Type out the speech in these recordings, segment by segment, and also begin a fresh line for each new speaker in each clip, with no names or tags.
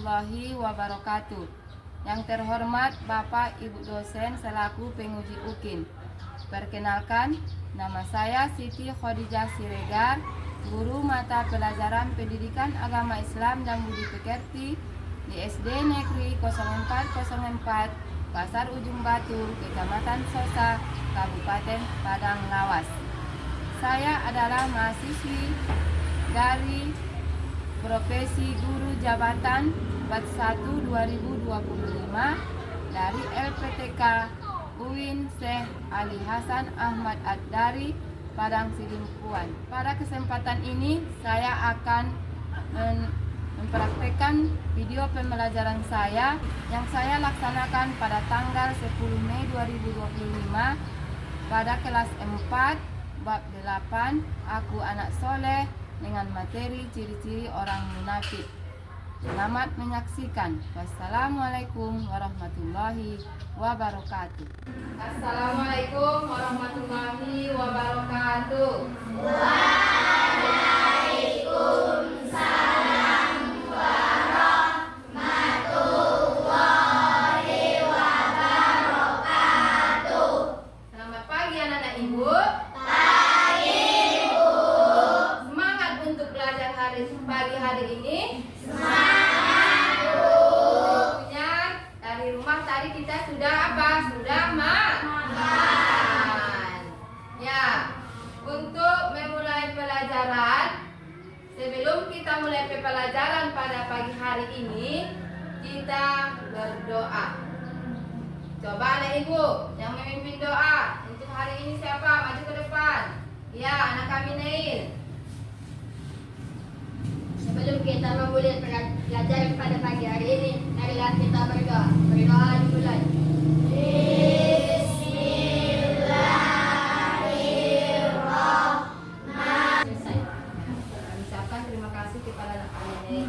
warahmatullahi wabarakatuh. Yang terhormat Bapak Ibu dosen selaku penguji UKIN. Perkenalkan, nama saya Siti Khadijah Siregar, guru mata pelajaran Pendidikan Agama Islam dan Budi Pekerti di SD Negeri 0404 Pasar Ujung Batu, Kecamatan Sosa, Kabupaten Padang Lawas. Saya adalah mahasiswi dari Profesi Guru Jabatan Bat 1 2025 dari LPTK UIN Syekh Ali Hasan Ahmad Ad-Dari, Padang Sidimpuan. Pada kesempatan ini saya akan mempraktekkan video pembelajaran saya yang saya laksanakan pada tanggal 10 Mei 2025 pada kelas 4 bab 8 Aku Anak Soleh dengan materi ciri-ciri orang munafik. Selamat menyaksikan. Wassalamualaikum warahmatullahi wabarakatuh. Assalamualaikum warahmatullahi wabarakatuh. Waalaikumsalam warahmatullahi wabarakatuh. Selamat pagi anak-anak ibu. Pagi bu. Semangat untuk belajar pagi hari ini. Kita sudah apa? Sudah makan. Ya, untuk memulai pelajaran, sebelum kita mulai pelajaran pada pagi hari ini, kita berdoa. Coba anak ibu yang memimpin doa untuk hari ini siapa? Maju ke depan. Ya, anak kami Neil.
Sebelum kita memulai pelajaran pada pagi hari ini, marilah kita berdoa. Berdoa dimulai. Bismillahirrahmanirrahim.
Ucapkan terima kasih kepada anak kami.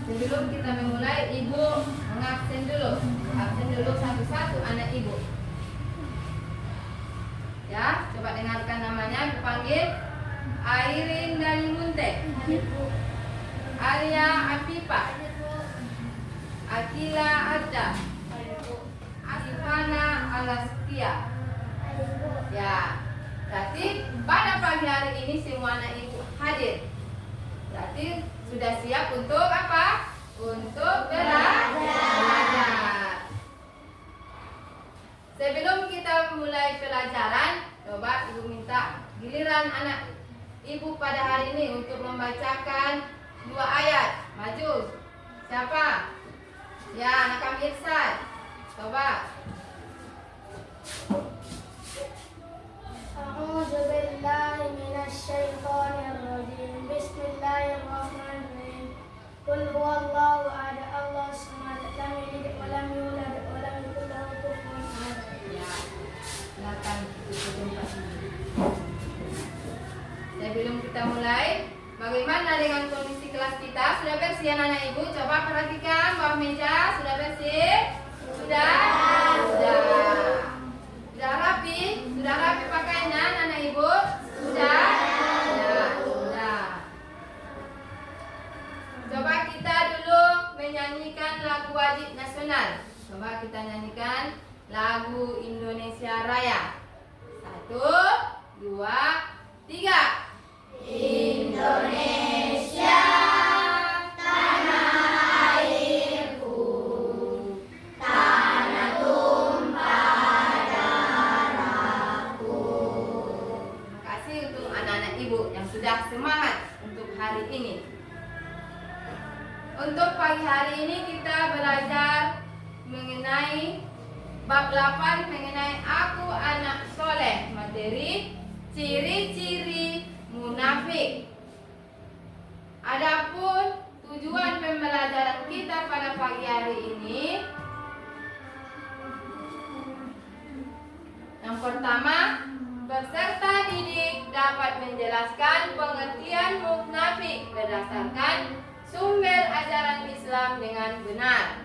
Sebelum kita memulai, ibu mengabsen dulu. Absen dulu satu-satu anak ibu. Ya, coba dengarkan namanya dipanggil. Airin dari Munte, Arya Afifa, Akila Arda, Asifana Alaskia. Ya, berarti pada pagi hari ini semua anak ibu hadir. Berarti sudah siap untuk apa? Untuk belajar. Sebelum kita mulai pelajaran, coba ibu minta giliran anak ibu pada hari ini untuk membacakan 2 ayat. Maju. Siapa? Ya, anak kami Irsan. Coba.
A'udzu billahi minasy syaithanir rajim. Bismillahirrahmanirrahim. Qul huwallahu ahad, Allahus samad, lam yalid wa lam yulad wa lam yakul lahu kufuwan ahad.
Ya. Silakan sebelum kita mulai, bagaimana dengan kondisi kelas kita? Sudah bersih anak-anak ibu? Coba perhatikan bawah meja, sudah bersih? Sudah? Sudah rapi? Sudah rapi pakaiannya anak-anak ibu? Sudah? Sudah. Coba kita dulu menyanyikan lagu wajib nasional. Coba kita nyanyikan lagu Indonesia Raya. 1, 2, 3.
Indonesia, tanah airku, tanah tumpah darahku.
Terima kasih untuk anak-anak ibu yang sudah semangat untuk hari ini. Untuk pagi hari ini kita belajar mengenai bab 8 mengenai Aku Anak Soleh, materi ciri-ciri munafik. Adapun tujuan pembelajaran kita pada pagi hari ini, yang pertama, peserta didik dapat menjelaskan pengertian munafik berdasarkan sumber ajaran Islam dengan benar.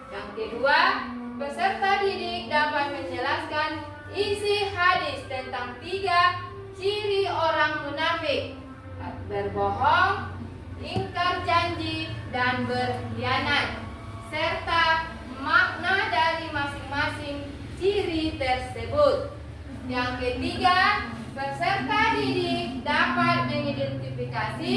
Yang kedua, peserta didik dapat menjelaskan isi hadis tentang 3 ciri orang munafik: berbohong, ingkar janji, dan berkhianat, serta makna dari masing-masing ciri tersebut. Yang ketiga, peserta didik dapat mengidentifikasi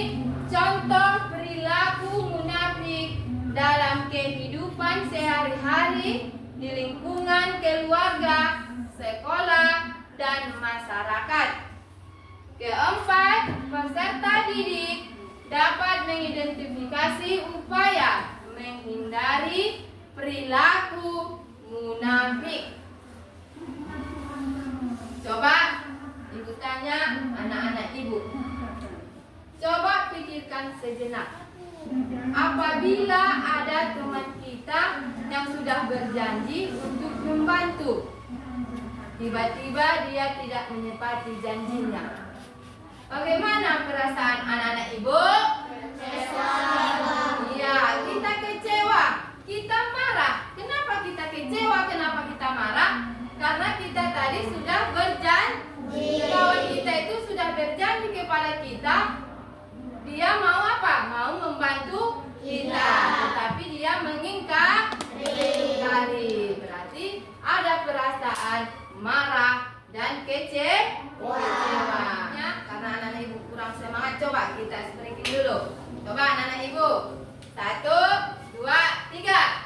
contoh perilaku munafik dalam kehidupan sehari-hari di lingkungan keluarga, sekolah, dan masyarakat. Keempat, peserta didik dapat mengidentifikasi upaya menghindari perilaku munafik. Coba ibu tanya anak-anak ibu. Coba pikirkan sejenak. Apabila ada teman kita yang sudah berjanji untuk membantu, tiba-tiba dia tidak menepati janjinya, bagaimana perasaan anak-anak ibu? Iya, kita kecewa, kita marah. Kenapa kita kecewa? Kenapa kita marah? Karena kita tadi sudah berjanji. Kawan kita itu sudah berjanji kepada kita. Dia mau apa? Mau membantu kita, tetapi dia mengingkari. Berarti ada perasaan marah dan kecewa. Karena anak-anak ibu kurang semangat, coba kita sprinkling dulu. Coba anak-anak ibu. 1, 2, 3.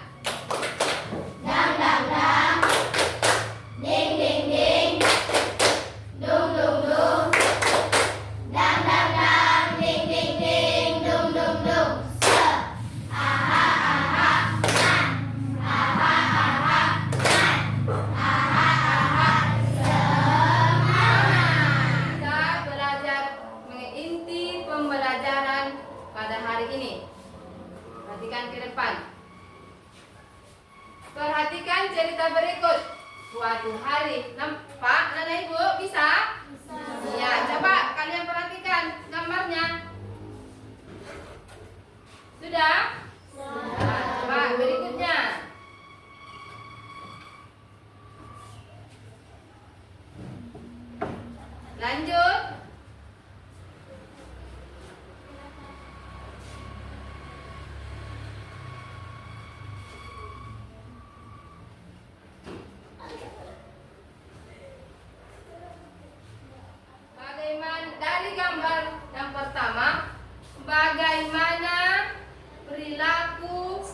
Dang dang dang, ding ding ding, dung dung dung, dang dang dang, ding ding ding, dung dung dung. Se, aha aha, man, aha aha, man, aha aha, semangat.
Kita belajar inti pembelajaran pada hari ini. Perhatikan ke depan. Perhatikan cerita berikut. Suatu hari, nampak anak ibu bisa? Ya, coba kalian perhatikan gambarnya. Sudah? Sudah. Coba berikutnya. Lanjut. Dari gambar yang pertama, bagaimana perilaku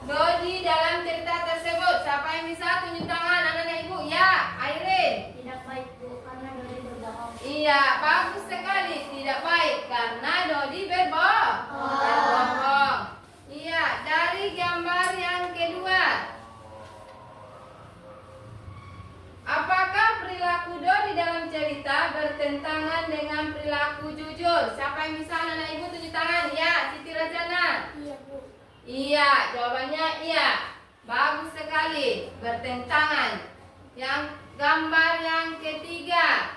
Dodi dalam cerita tersebut? Siapa yang bisa tunjuk tangan anak-anak ibu? Ya, Airin.
Tidak baik Bu, karena Dodi berbohong.
Iya, bagus sekali. Tidak baik karena Dodi berbohong. Iya, dari gambar yang kedua, apakah perilaku Dodi dalam cerita bertentangan dengan perilaku jujur? Siapa yang bisa anak-anak ibu tunjuk tangan? Ya, Siti Rajana.
Iya Bu.
Iya, jawabannya iya. Bagus sekali, bertentangan. Yang gambar yang ketiga,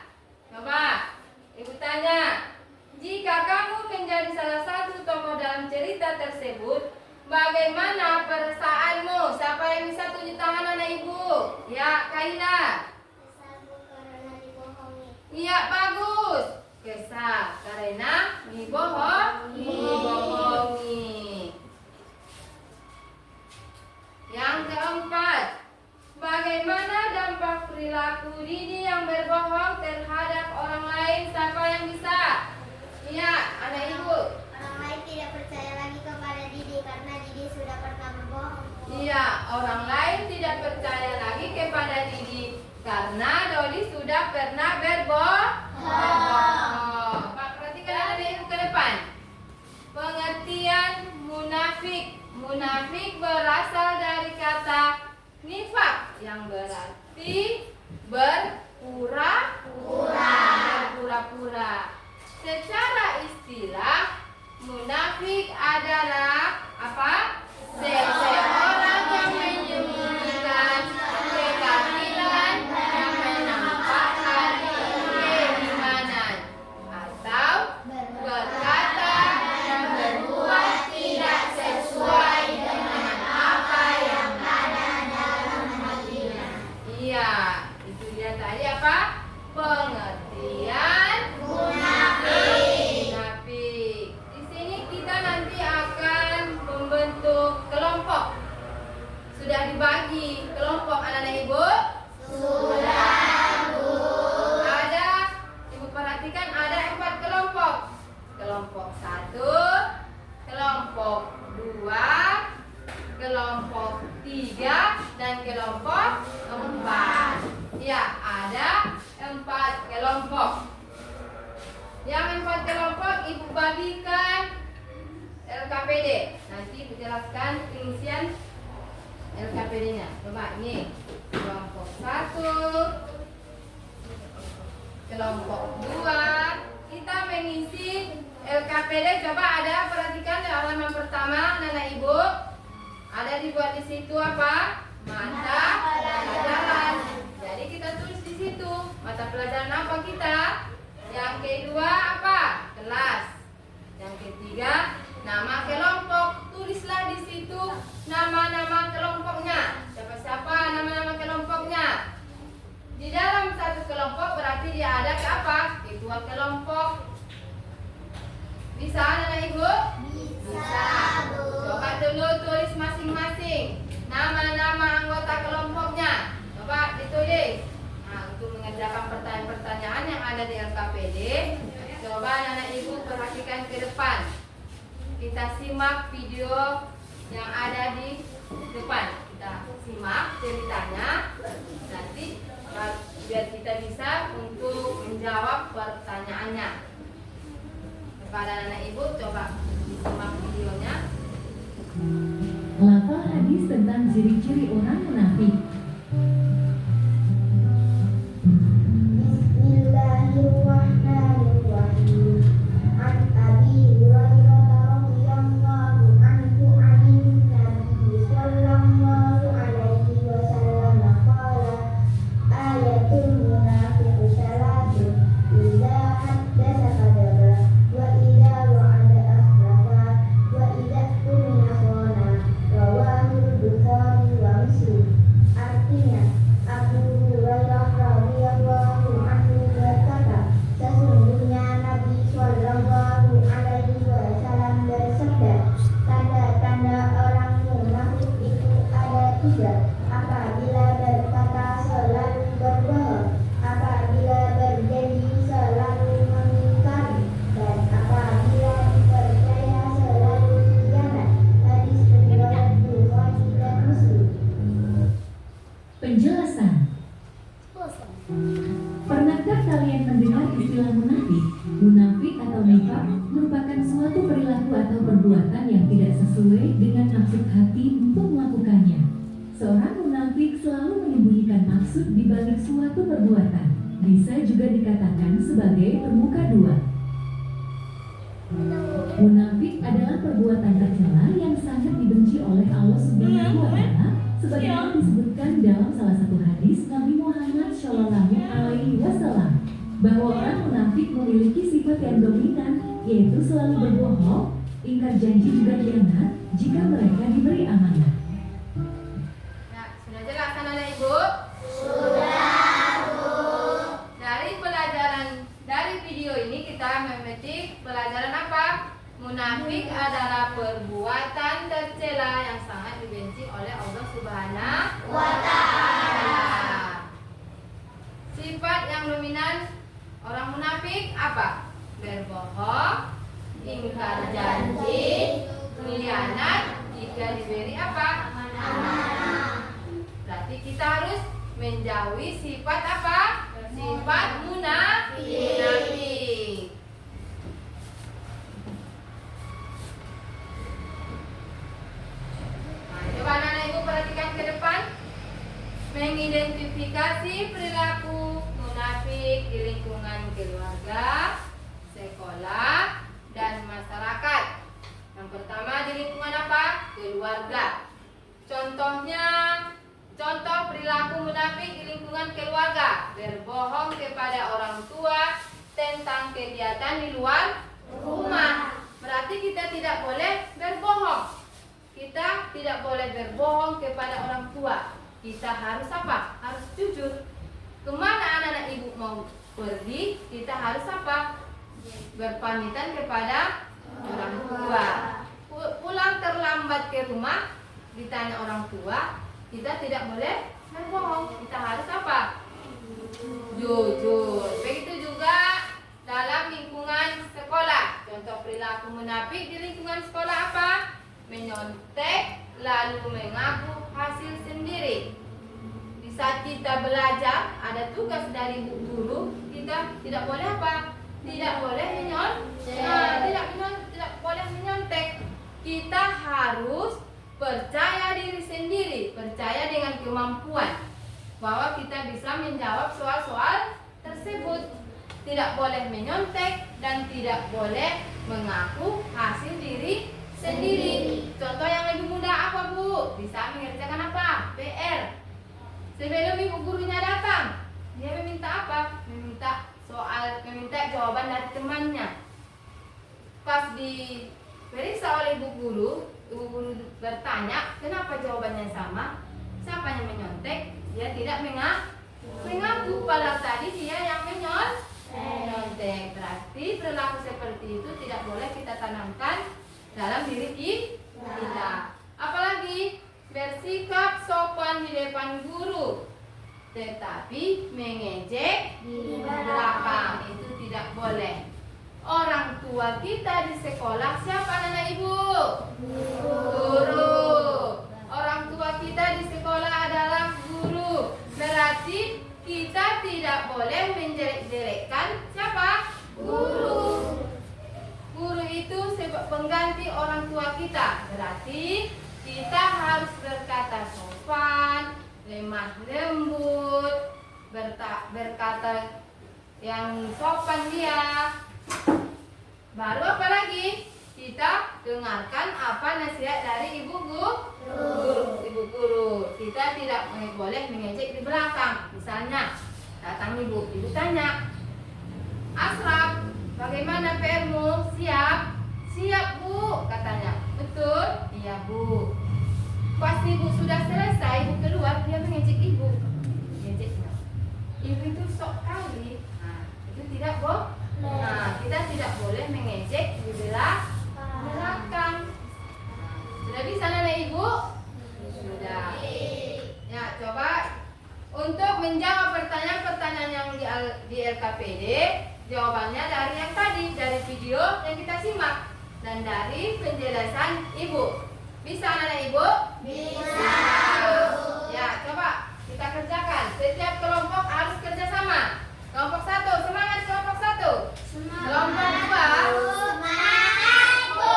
coba ibu tanya, jika kamu menjadi salah satu tokoh dalam cerita tersebut, bagaimana perasaanmu? Siapa yang bisa tunjuk tangan anak ibu? Ya, Kaila.
Kesal Bu, karena dibohongi.
Iya, bagus. Kesal karena dibohongi. Yang keempat, bagaimana dampak perilaku Didi yang berbohong terhadap orang lain? Siapa yang bisa? Iya, anak ibu.
Orang lain tidak percaya lagi kepada Didi karena Didi sudah pernah berbohong.
Iya, orang lain tidak percaya lagi kepada Didi karena Dodi sudah pernah berbohong. Pak, perhatikan anak ibu ke depan. Pengertian munafik. Munafik berasal dari kata nifak yang berarti berpura-pura. Secara istilah, munafik adalah apa? Seseorang yang menyembunyikan kekafiran, yang menampakkan keimanan, atau berkata dan berbuat tidak sesuai dengan apa yang ada dalam hatinya. Iya, itu dia tadi apa? Pengertian munafik. Di sini membagikan LKPD. Nanti dijelaskan pengisian LKPD-nya. Coba ini kelompok 1, kelompok 2. Kita mengisi LKPD. Coba ada, perhatikan di halaman pertama, anak ibu. Ada dibuat di situ apa? Mata pelajaran. Jadi kita tulis di situ. Mata pelajaran apa kita? Yang kedua apa? Kelas. Yang ketiga, nama kelompok. Tulislah di situ nama-nama kelompoknya. Siapa-siapa nama-nama kelompoknya. Di dalam satu kelompok berarti dia ada apa? Ketua kelompok. Bisa anak ibu? Bisa. Coba dulu tulis masing-masing nama-nama anggota kelompoknya. Coba ditulis. Nah, untuk mengerjakan pertanyaan-pertanyaan yang ada di LKPD, coba anak ibu perhatikan ke depan. Kita simak video yang ada di depan. Kita simak ceritanya. Nanti biar kita bisa untuk menjawab pertanyaannya. Kepada anak ibu, coba disimak videonya.
Lafal hadis tentang ciri-ciri orang munafik.
Bismillahirrahmanirrahim. An Abi Hurairah radhiyallahu anhu 'anil Nabi sallallahu alaihi wasallam qala ayatul munafiqi salatun idza haddatsa kadzaba wa idza wa'ada akhlafa wa idza tumina khana rawahu Bukhari wa Muslim. Artinya Abu Hurairah radhiyallahu anhu berkata, sesungguhnya Nabi sallallahu alaihi wasallam bersabda, tanda-tanda orang munafik itu ada 3. Apabila berkata selalu berbohong, apabila berjanji selalu mengingkari, dan apabila dipercaya selalu khianat. Hadis riwayat Bukhari dan Muslim.
Penjelasan. Pernahkah kalian mendengar istilah munafik? Munafik atau nifaq merupakan suatu perilaku atau perbuatan yang tidak sesuai dengan maksud hati untuk melakukannya. Seorang munafik selalu menyembunyikan maksud di balik suatu perbuatan. Bisa juga dikatakan sebagai pemuka dua. Munafik adalah perbuatan tercela yang sangat dibenci oleh Allah Subhanahu wa Ta'ala, sebagaimana disebutkan dalam salah satu hadis Nabi Muhammad Shallallahu Alaihi Wasallam, bahwa orang munafik memiliki sifat yang dominan, yaitu selalu berbohong, ingkar janji juga khianat jika mereka diberi amanah.
Nah, sudah jelas anak ibu? Sudah, Bu. Dari video ini kita memetik pelajaran apa? Munafik adalah perbuatan tercela yang sangat dibenci oleh Allah Subhanahu wa Ta'ala. Sifat yang dominan orang munafik apa? Berbohong, ingkar janji, khianat jika diberi apa? Amanah. Berarti kita harus menjauhi sifat apa? Sifat munafik. Nah, coba anak ibu perhatikan ke depan. Mengidentifikasi perilaku munafik di lingkungan keluarga, sekolah, dan masyarakat. Yang pertama di lingkungan apa? Keluarga. Contoh perilaku munafik di lingkungan keluarga: berbohong kepada orang tua tentang kegiatan di luar rumah. Berarti kita tidak boleh berbohong. Kita tidak boleh berbohong kepada orang tua. Kita harus apa? Harus jujur. Kemana anak-anak ibu mau pergi, kita harus apa? Berpamitan kepada orang tua. Pulang terlambat ke rumah, ditanya orang tua, kita tidak boleh berbohong. Kita harus apa? Jujur. Begitu juga dalam lingkungan sekolah. Contoh perilaku munafik di lingkungan sekolah apa? Menyontek, lalu mengaku hasil sendiri. Di saat kita belajar, ada tugas dari guru, kita tidak boleh apa? tidak boleh tidak boleh menyontek. Kita harus percaya diri sendiri, percaya dengan kemampuan bahwa kita bisa menjawab soal-soal tersebut. Tidak boleh menyontek dan tidak boleh mengaku hasil diri sendiri. Contoh yang lebih mudah apa, Bu? Bisa mengerjakan apa? PR. Sebelum ibu gurunya datang, dia meminta apa? Meminta jawaban dari temannya. Pas diperiksa oleh ibu guru bertanya, kenapa jawabannya sama? Siapa yang menyontek? Dia tidak mengaku, padahal tadi dia yang menyontek. Berarti perilaku seperti itu tidak boleh kita tanamkan dalam diri kita. Apalagi bersikap sopan di depan guru, tetapi mengejek di belakang, itu tidak boleh. Orang tua kita di sekolah siapa, anak ibu? Guru. Orang tua kita di sekolah adalah guru. Berarti kita tidak boleh menjelek-jelekkan siapa? Guru. Guru itu pengganti orang tua kita. Berarti kita harus berkata sopan, lemah lembut, berkata yang sopan dia. Baru apa lagi? Kita dengarkan apa nasihat dari ibu guru. Kita tidak boleh mengejek di belakang. Misalnya datang ibu tanya, Asraf, bagaimana PR-mu? Siap Bu, katanya. Betul? Iya Bu. Pas ibu sudah selesai, ibu keluar, dia mengejek ibu. Mengejeknya, ibu itu sok kali. Nah, itu tidak boleh. Nah, kita tidak boleh mengejek di belakang. Sudah bisa nenek ibu? Sudah. Ya, coba untuk menjawab pertanyaan-pertanyaan yang di LKPD, jawabannya dari yang tadi, dari video yang kita simak dan dari penjelasan ibu. Bisa nenek ibu? Bisa. Ya, coba kita kerjakan. Setiap kelompok harus kerjasama. Kelompok 1, semangat kelompok 1. Kelompok 2,
Semangat, Bu.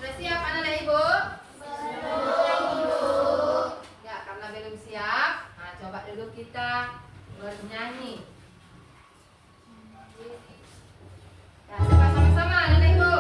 sudah siap anak-anak ibu? Ya, karena belum siap, nah coba dulu kita bernyanyi. Ya, coba sama-sama anak-anak ibu.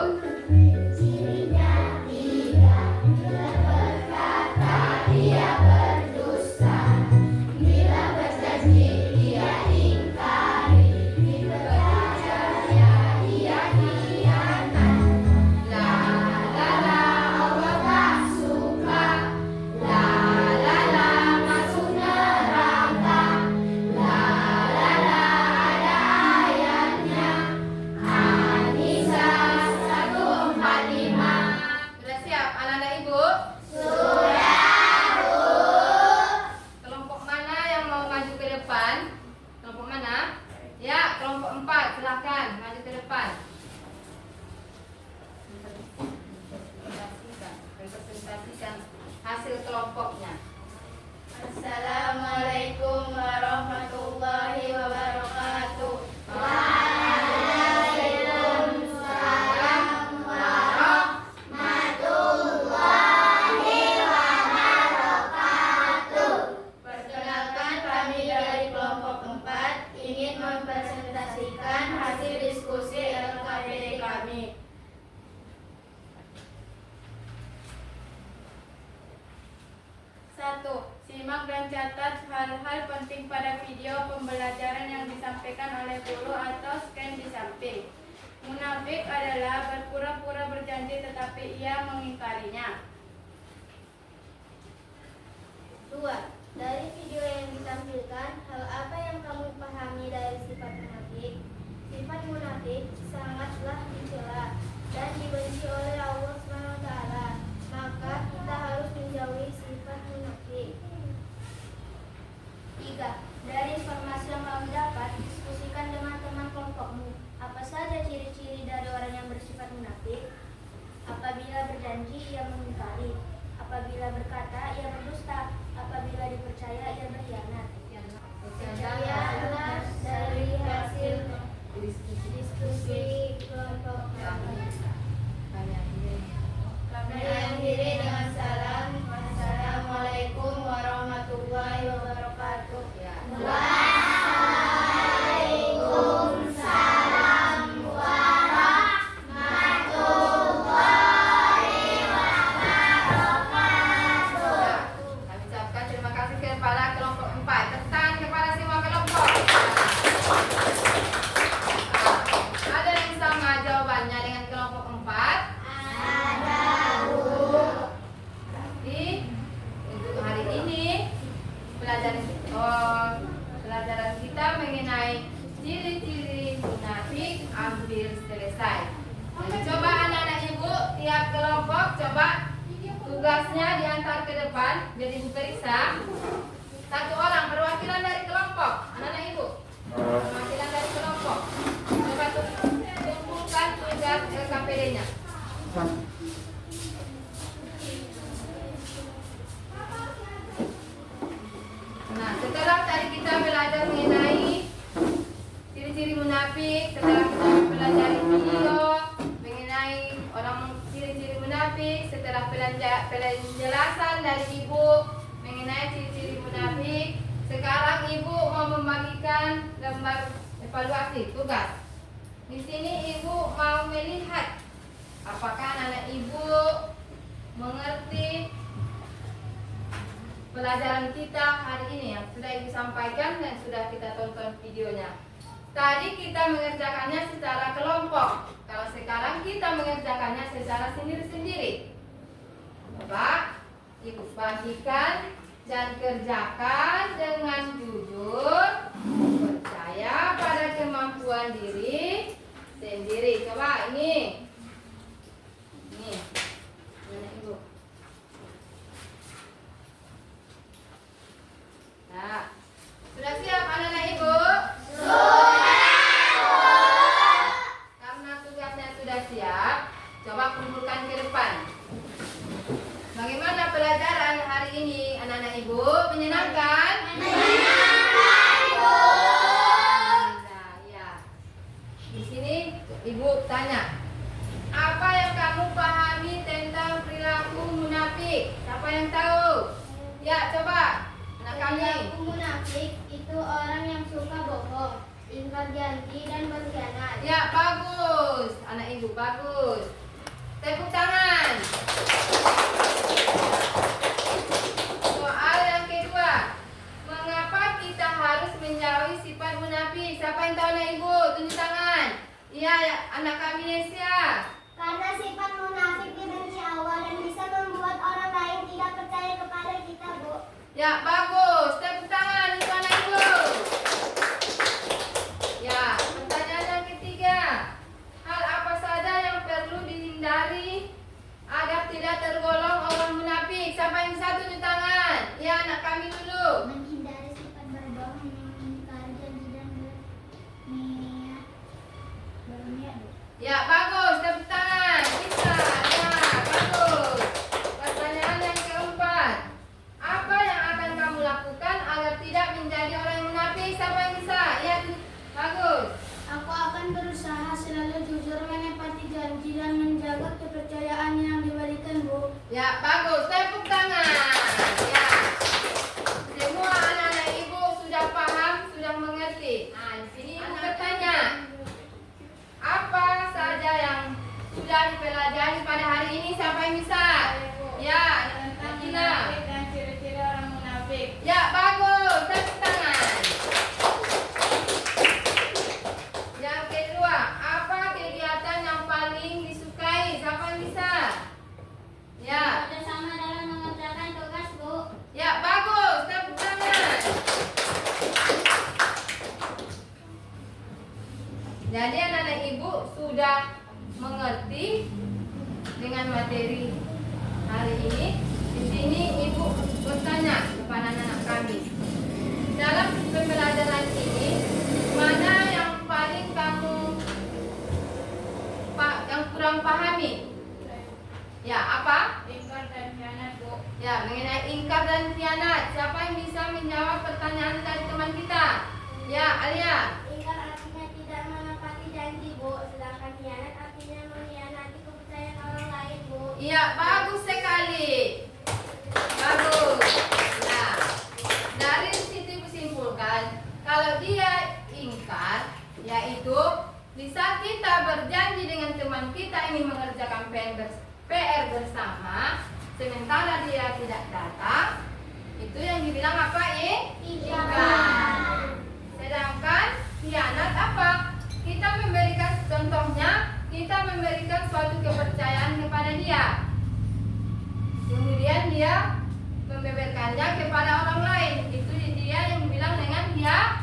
Sudah siap anak-anak ibu? Kelompok mana yang mau maju ke depan? Kelompok mana? Ya, kelompok 4, silahkan maju ke depan. Presentasikan hasil kelompoknya.
Assalamualaikum warahmatullahi wabarakatuh. Perkenalkan, kami dari kelompok 4 ingin mempresentasikan hasil diskusi LKPD kami. 1. Simak dan catat hal-hal penting pada video pembelajaran yang disampaikan oleh guru atau scan di samping. Munafik adalah berpura-pura berjanji tetapi ia mengingkarinya. 2. Dari video yang ditampilkan, hal apa yang kamu pahami dari sifat munafik? Sifat munafik sangatlah dicela dan dibenci oleh Allah SWT. Maka kita harus menjauhi sifat munafik. 3. Dari informasi yang kamu dapat, diskusikan dengan teman kelompokmu. Apabila berkata, ia berdusta. Apabila dipercaya, ia berkhianat. Sekianlah dari hasil diskusi kelompok kami. Kami akhiri dengan salam. Wassalamualaikum warahmatullahi wabarakatuh. Waalaikumsalam warahmatullahi wabarakatuh.
Kami ucapkan terima kasih kepada kelompok 4. Tepuk kepada semua kelompok. Ada yang sama jawabannya dengan kelompok 4?
Ada, Bu.
Jadi untuk hari ini pelajaran kita mengenai ciri-ciri munafik hampir selesai. Jadi, coba anak-anak ibu tiap kelompok coba tugasnya diantar ke depan. Jadi ibu periksa satu orang perwakilan dari kelompok. Anak-anak ibu perwakilan dari kelompok. Coba kumpulkan tugas LKPD-nya. Nah, setelah tadi kita belajar mengenai ciri-ciri munafik, setelah kita pelajari video mengenai orang ciri-ciri munafik, setelah penjelasan dari ibu mengenai ciri-ciri munafik, sekarang ibu mau membagikan lembar evaluasi tugas. Di sini ibu mau melihat apakah anak ibu mengerti pelajaran kita hari ini yang sudah ibu sampaikan dan sudah kita tonton videonya. Tadi kita mengerjakannya secara kelompok. Kalau sekarang kita mengerjakannya secara sendiri-sendiri. Coba ibu bagikan dan kerjakan dengan jujur, percaya pada kemampuan diri sendiri. Coba ini. Ini. Mana ibu? Nah, sudah siap anak-anak ibu? Karena tugasnya sudah siap, coba kumpulkan ke depan. Bagaimana pelajaran hari ini anak-anak ibu? Menyenangkan? Menyenangkan, Bu. Nah, ya. Di sini ibu tanya, apa yang kamu pahami tentang perilaku munafik? Siapa yang tahu? Ya, coba. Anak kami.
Perilaku munafik itu orang yang suka bohong, ingkar janji, dan berkhianat.
Ya, bagus. Anak ibu bagus. Tepuk tangan. Soal yang kedua. Mengapa kita harus menjauhi sifat munafik? Siapa yang tahu anak ibu? Tunjuk tangan. Iya, anak kami Nesia.
Karena sifat munafik dibenci Allah dan bisa membuat orang lain tidak percaya kepada kita, Bu.
Ya, bagus. Tepuk tangan untuk anak ibu. Ya, pertanyaan yang ketiga. Hal apa saja yang perlu dihindari agar tidak tergolong orang munafik? Siapa yang bisa tunjuk tangan? Ya, anak kami dulu.
Menghindari sifat berbohong, mengingkari janji, dan berniat.
Ya, bagus. Tepuk tangan. Bisa. Ya, bagus. Pertanyaan yang keempat. Apa yang akan kamu lakukan agar tidak menjadi orang yang munafik? Siapa yang bisa? Ya, bagus.
Aku akan berusaha selalu jujur, menepati janji, dan menjaga kepercayaan yang diberikan, Bu.
Ya, bagus. Tepuk tangan. Ya. Semua anak-anak ibu sudah paham, sudah mengerti. Nah, di sini ibu bertanya, apa saja yang sudah dipelajari pada hari ini? Siapa yang bisa? Ya, Gina.
Dan ciri-ciri orang munafik.
Ya, bagus. Tepuk tangan. Yang kedua, apa kegiatan yang paling disukai? Siapa yang bisa? Ya.
Bersama dalam mengerjakan tugas, Bu.
Ya, bagus. Tepuk tangan. Jadi anak-anak ibu sudah mengerti dengan materi hari ini. Di sini ibu bertanya kepada anak-anak kami. Dalam pembelajaran ini, mana yang paling kamu yang kurang pahami? Ya, apa?
Ingkar dan khianat, Bu.
Ya, mengenai ingkar dan khianat. Siapa yang bisa menjawab pertanyaan dari teman kita? Ya, Alia.
Ingkar artinya tidak menepati janji, Bu. Sedangkan khianat artinya mengkhianati kepercayaan orang lain, Bu.
Iya, bagus sekali. Bagus. Nah, dari situ disimpulkan kalau dia ingkar, yaitu di saat kita berjanji dengan teman kita ingin mengerjakan PR bersama, sementara dia tidak datang, itu yang dibilang apa? Ingkar. Sedangkan khianat apa? Kita memberikan, contohnya, kita memberikan suatu kepercayaan kepada dia, kemudian dia membeberkannya kepada orang lain. Itu dia yang bilang dengan khianat.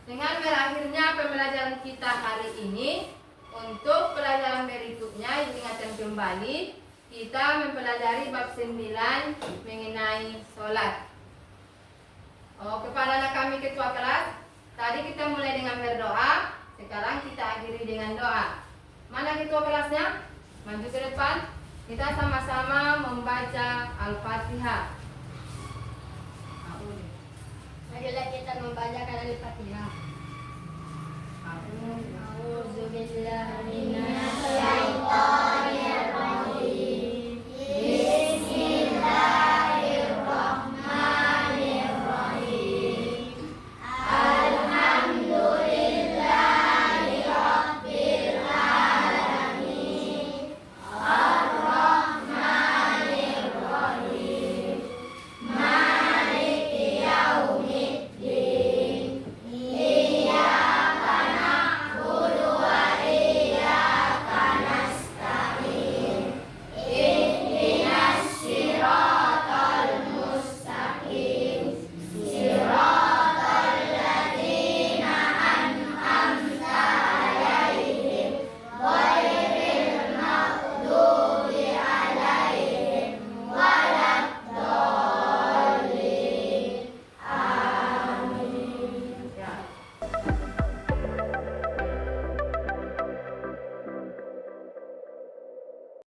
Dengan berakhirnya pembelajaran kita hari ini, untuk pelajaran berikutnya diingatkan kembali, kita mempelajari bab 9 mengenai sholat. Kepada anak kami ketua kelas, tadi kita mulai dengan berdoa, sekarang kita akhiri dengan doa. Mana ketua kelasnya? Maju ke depan. Kita sama-sama membaca Al-Fatihah.
Marilah kita membacakan Al-Fatihah. A'udzubillahi minasyaitonir